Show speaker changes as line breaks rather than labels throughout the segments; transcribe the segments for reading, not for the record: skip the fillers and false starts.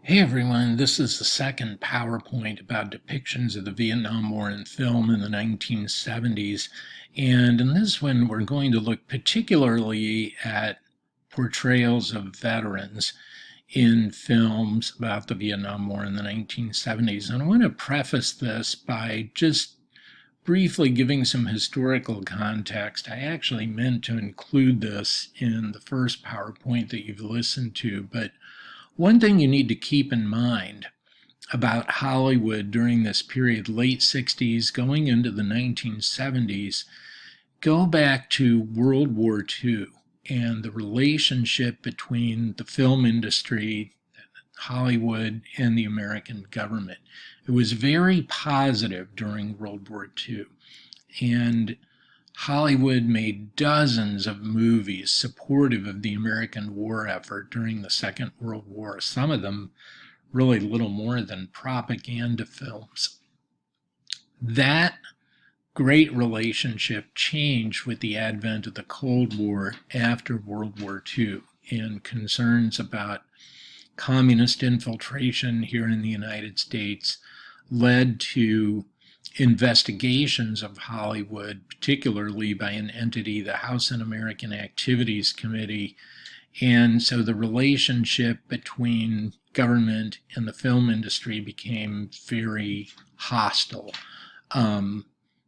Hey everyone, this is the second PowerPoint about depictions of the Vietnam War in film in the 1970s. And in this one, we're going to look particularly at portrayals of veterans in films about the Vietnam War in the 1970s. And I want to preface this by just briefly giving some historical context. I actually meant to include this in the first PowerPoint that you've listened to, but one thing you need to keep in mind about Hollywood during this period, late 60s, going into the 1970s, go back to World War II and the relationship between the film industry, Hollywood, and the American government. It was very positive during World War II. And Hollywood made dozens of movies supportive of the American war effort during the Second World War, some of them really little more than propaganda films. That great relationship changed with the advent of the Cold War after World War II and concerns about communist infiltration here in the United States led to investigations of Hollywood, particularly by an entity, the House Un-American Activities Committee. And so the relationship between government and the film industry became very hostile.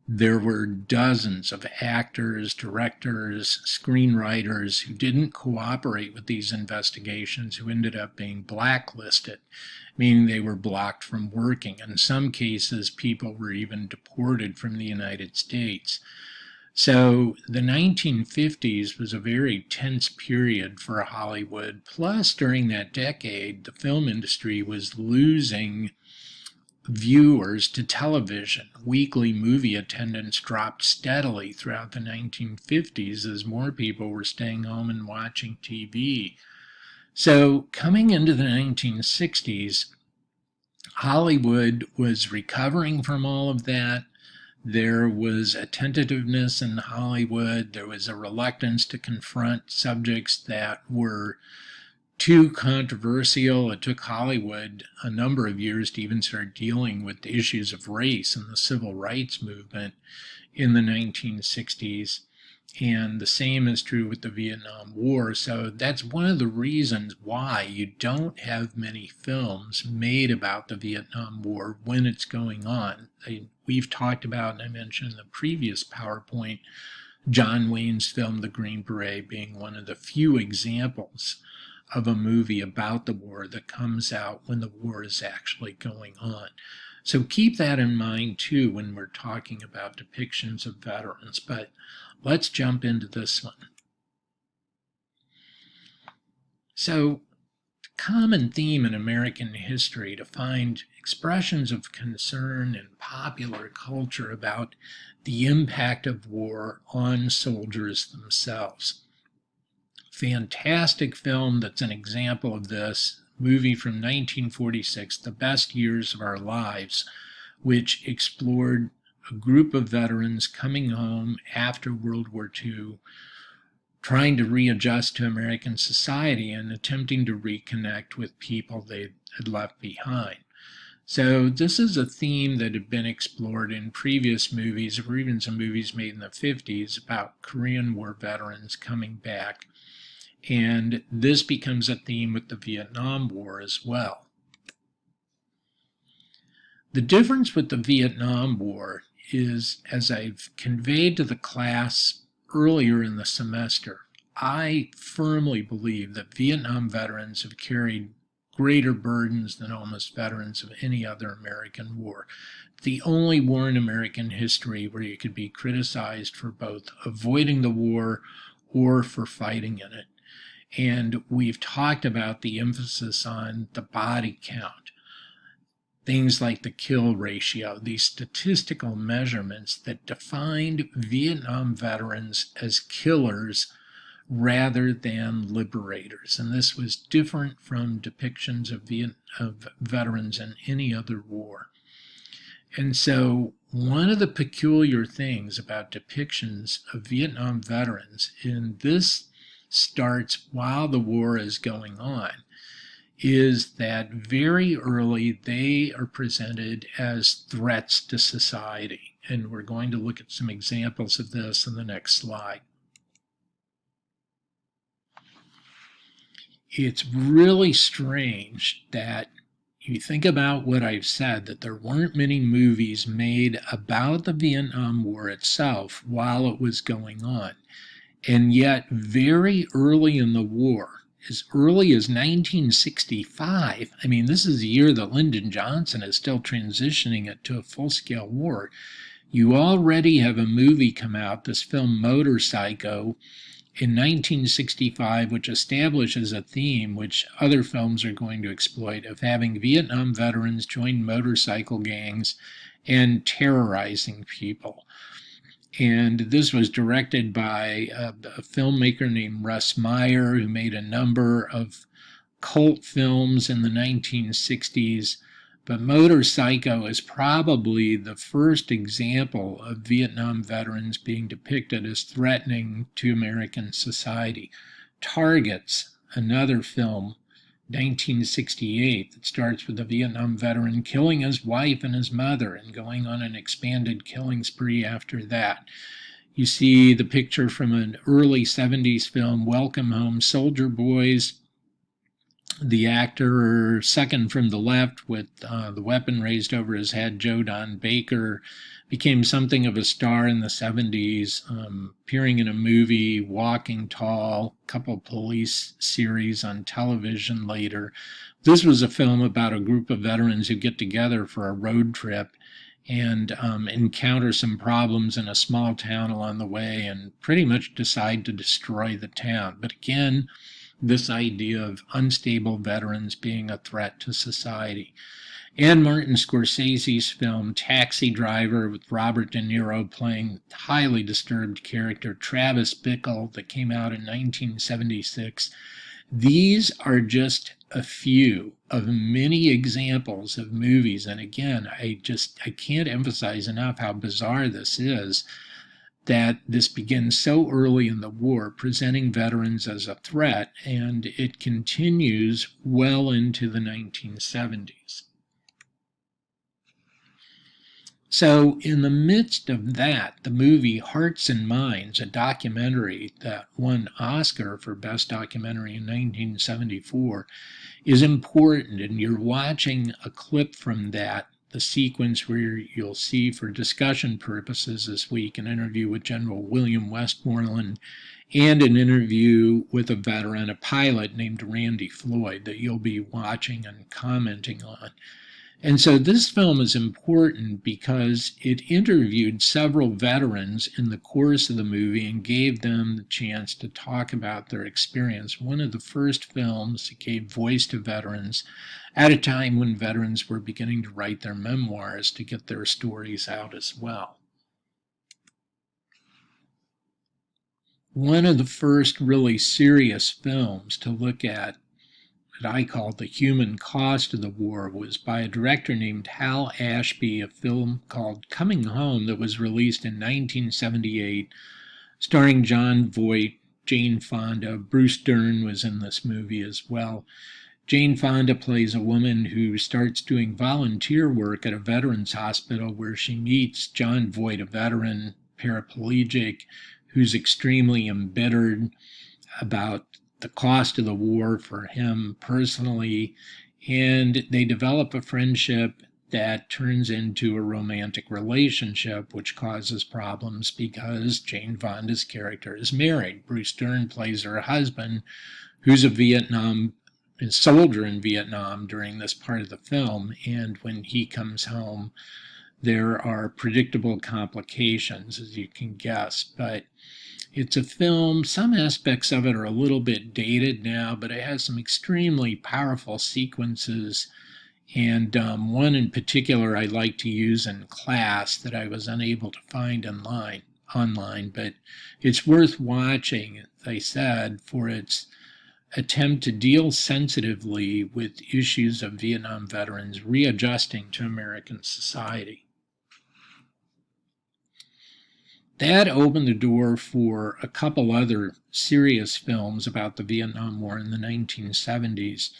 There were dozens of actors, directors, screenwriters who didn't cooperate with these investigations, who ended up being blacklisted, meaning they were blocked from working. In some cases, people were even deported from the United States. So the 1950s was a very tense period for Hollywood. Plus, during that decade, the film industry was losing viewers to television. Weekly movie attendance dropped steadily throughout the 1950s as more people were staying home and watching TV. So coming into the 1960s, Hollywood was recovering from all of that. There was a tentativeness in Hollywood. There was a reluctance to confront subjects that were too controversial. It took Hollywood a number of years to even start dealing with the issues of race and the civil rights movement in the 1960s. And the same is true with the Vietnam War. So that's one of the reasons why you don't have many films made about the Vietnam War when it's going on. We've talked about, and I mentioned in the previous PowerPoint, John Wayne's film, The Green Beret, being one of the few examples of a movie about the war that comes out when the war is actually going on. So keep that in mind too when we're talking about depictions of veterans. But let's jump into this one. So the common theme in American history to find expressions of concern in popular culture about the impact of war on soldiers themselves. Fantastic film that's an example of this, movie from 1946, The Best Years of Our Lives, which explored a group of veterans coming home after World War II, trying to readjust to American society and attempting to reconnect with people they had left behind. So this is a theme that had been explored in previous movies, or even some movies made in the 50s about Korean War veterans coming back. And this becomes a theme with the Vietnam War as well. The difference with the Vietnam War is, as I've conveyed to the class earlier in the semester, I firmly believe that Vietnam veterans have carried greater burdens than almost veterans of any other American war. The only war in American history where you could be criticized for both avoiding the war or for fighting in it. And we've talked about the emphasis on the body count, things like the kill ratio, these statistical measurements that defined Vietnam veterans as killers rather than liberators. And this was different from depictions of veterans in any other war. And so one of the peculiar things about depictions of Vietnam veterans, and this starts while the war is going on, is that very early they are presented as threats to society. And we're going to look at some examples of this in the next slide. It's really strange that you think about what I've said, that there weren't many movies made about the Vietnam War itself while it was going on. And yet, very early in the war, as early as 1965, I mean, this is the year that Lyndon Johnson is still transitioning it to a full-scale war, you already have a movie come out, this film Motorcycle, in 1965, which establishes a theme which other films are going to exploit of having Vietnam veterans join motorcycle gangs and terrorizing people. And this was directed by a filmmaker named Russ Meyer, who made a number of cult films in the 1960s. But Motorcycle is probably the first example of Vietnam veterans being depicted as threatening to American society. Targets, another film, 1968, that starts with a Vietnam veteran killing his wife and his mother and going on an expanded killing spree after that. You see the picture from an early 70s film, Welcome Home, Soldier Boys. The actor second from the left with the weapon raised over his head, Joe Don Baker, became something of a star in the 70s, appearing in a movie, Walking Tall, a couple police series on television later. This was a film about a group of veterans who get together for a road trip and encounter some problems in a small town along the way and pretty much decide to destroy the town. But again, this idea of unstable veterans being a threat to society. And Martin Scorsese's film Taxi Driver, with Robert De Niro playing the highly disturbed character Travis Bickle, that came out in 1976. These are just a few of many examples of movies. And again, I can't emphasize enough how bizarre this is, that this begins so early in the war, presenting veterans as a threat, and it continues well into the 1970s. So in the midst of that, the movie Hearts and Minds, a documentary that won Oscar for Best Documentary in 1974, is important, and you're watching a clip from that, the sequence where you'll see, for discussion purposes this week, an interview with General William Westmoreland and an interview with a veteran, a pilot named Randy Floyd, that you'll be watching and commenting on. And so this film is important because it interviewed several veterans in the course of the movie and gave them the chance to talk about their experience. One of the first films that gave voice to veterans at a time when veterans were beginning to write their memoirs to get their stories out as well. One of the first really serious films to look at that I call the human cost of the war was by a director named Hal Ashby, a film called Coming Home that was released in 1978, starring Jon Voight, Jane Fonda. Bruce Dern was in this movie as well. Jane Fonda plays a woman who starts doing volunteer work at a veterans hospital where she meets Jon Voight, a veteran paraplegic who's extremely embittered about the cost of the war for him personally, and they develop a friendship that turns into a romantic relationship, which causes problems because Jane Fonda's character is married. Bruce Dern plays her husband, who's a soldier in Vietnam during this part of the film, and when he comes home, there are predictable complications, as you can guess. But it's a film, some aspects of it are a little bit dated now, but it has some extremely powerful sequences, and one in particular I like to use in class that I was unable to find online, but it's worth watching, as I said, for its attempt to deal sensitively with issues of Vietnam veterans readjusting to American society. That opened the door for a couple other serious films about the Vietnam War in the 1970s.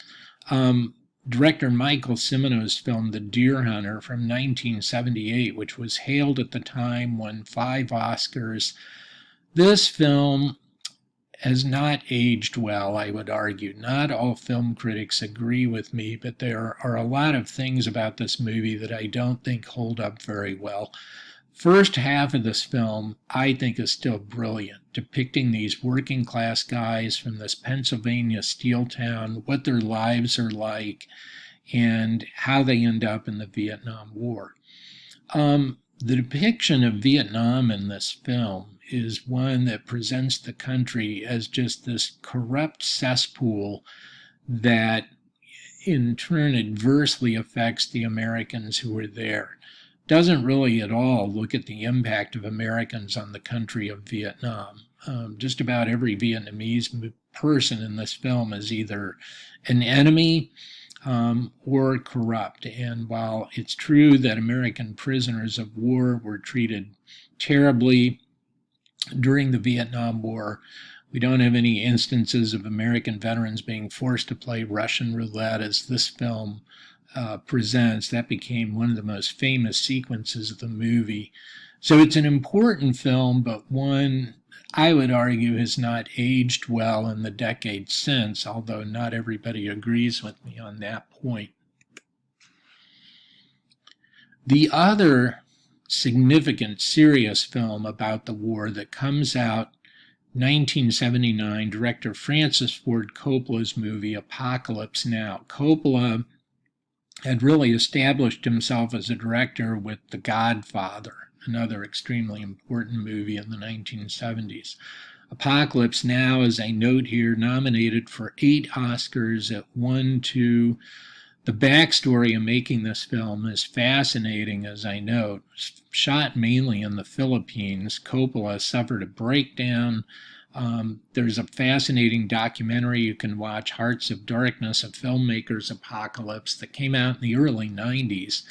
Director Michael Cimino's film The Deer Hunter from 1978, which was hailed at the time, won 5 Oscars. This film has not aged well, I would argue. Not all film critics agree with me, but there are a lot of things about this movie that I don't think hold up very well. First half of this film, I think, is still brilliant, depicting these working class guys from this Pennsylvania steel town, what their lives are like, and how they end up in the Vietnam War. The depiction of Vietnam in this film is one that presents the country as just this corrupt cesspool that in turn adversely affects the Americans who were there. Doesn't really at all look at the impact of Americans on the country of Vietnam. Just about every Vietnamese person in this film is either an enemy or corrupt. And while it's true that American prisoners of war were treated terribly during the Vietnam War, we don't have any instances of American veterans being forced to play Russian roulette as this film presents. That became one of the most famous sequences of the movie. So it's an important film, but one I would argue has not aged well in the decades since, although not everybody agrees with me on that point. The other significant, serious film about the war that comes out 1979, director Francis Ford Coppola's movie Apocalypse Now. Coppola had really established himself as a director with The Godfather, another extremely important movie in the 1970s. Apocalypse Now, as I note here, nominated for 8 Oscars. It won 2. The backstory of making this film is fascinating, as I note. Shot mainly in the Philippines, Coppola suffered a breakdown. There's a fascinating documentary you can watch, Hearts of Darkness, a filmmaker's apocalypse, that came out in the early 90s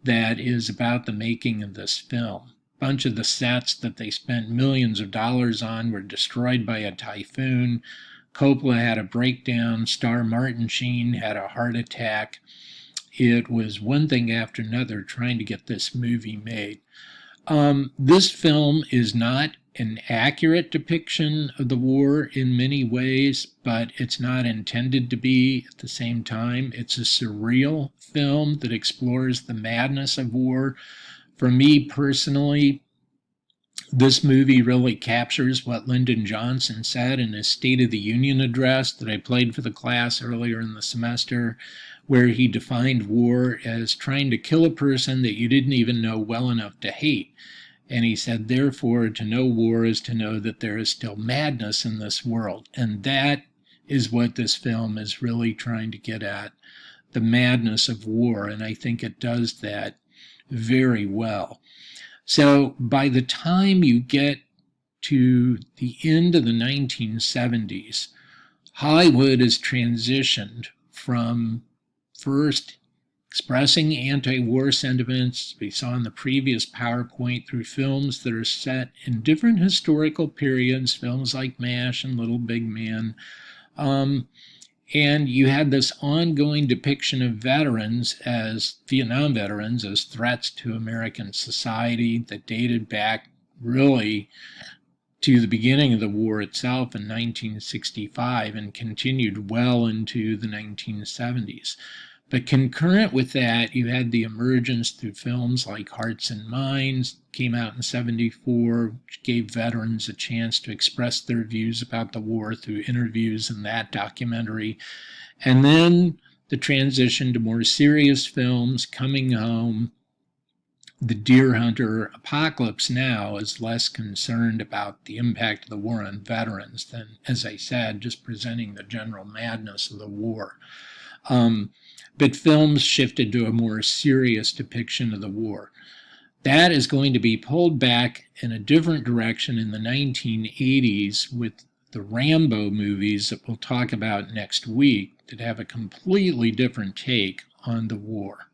that is about the making of this film. A bunch of the sets that they spent millions of dollars on were destroyed by a typhoon. Coppola had a breakdown. Star Martin Sheen had a heart attack. It was one thing after another trying to get this movie made. This film is not an accurate depiction of the war in many ways, but it's not intended to be at the same time. It's a surreal film that explores the madness of war. For me personally, this movie really captures what Lyndon Johnson said in his State of the Union address that I played for the class earlier in the semester, where he defined war as trying to kill a person that you didn't even know well enough to hate. And he said, therefore, to know war is to know that there is still madness in this world. And that is what this film is really trying to get at, the madness of war. And I think it does that very well. So by the time you get to the end of the 1970s, Hollywood has transitioned from first expressing anti-war sentiments, we saw in the previous PowerPoint, through films that are set in different historical periods, films like MASH and Little Big Man. And you had this ongoing depiction of veterans, as Vietnam veterans, as threats to American society that dated back really to the beginning of the war itself in 1965 and continued well into the 1970s. But concurrent with that, you had the emergence through films like Hearts and Minds, came out in 74, which gave veterans a chance to express their views about the war through interviews in that documentary. And then the transition to more serious films, Coming Home, The Deer Hunter. Apocalypse Now is less concerned about the impact of the war on veterans than, as I said, just presenting the general madness of the war. But films shifted to a more serious depiction of the war. That is going to be pulled back in a different direction in the 1980s with the Rambo movies that we'll talk about next week that have a completely different take on the war.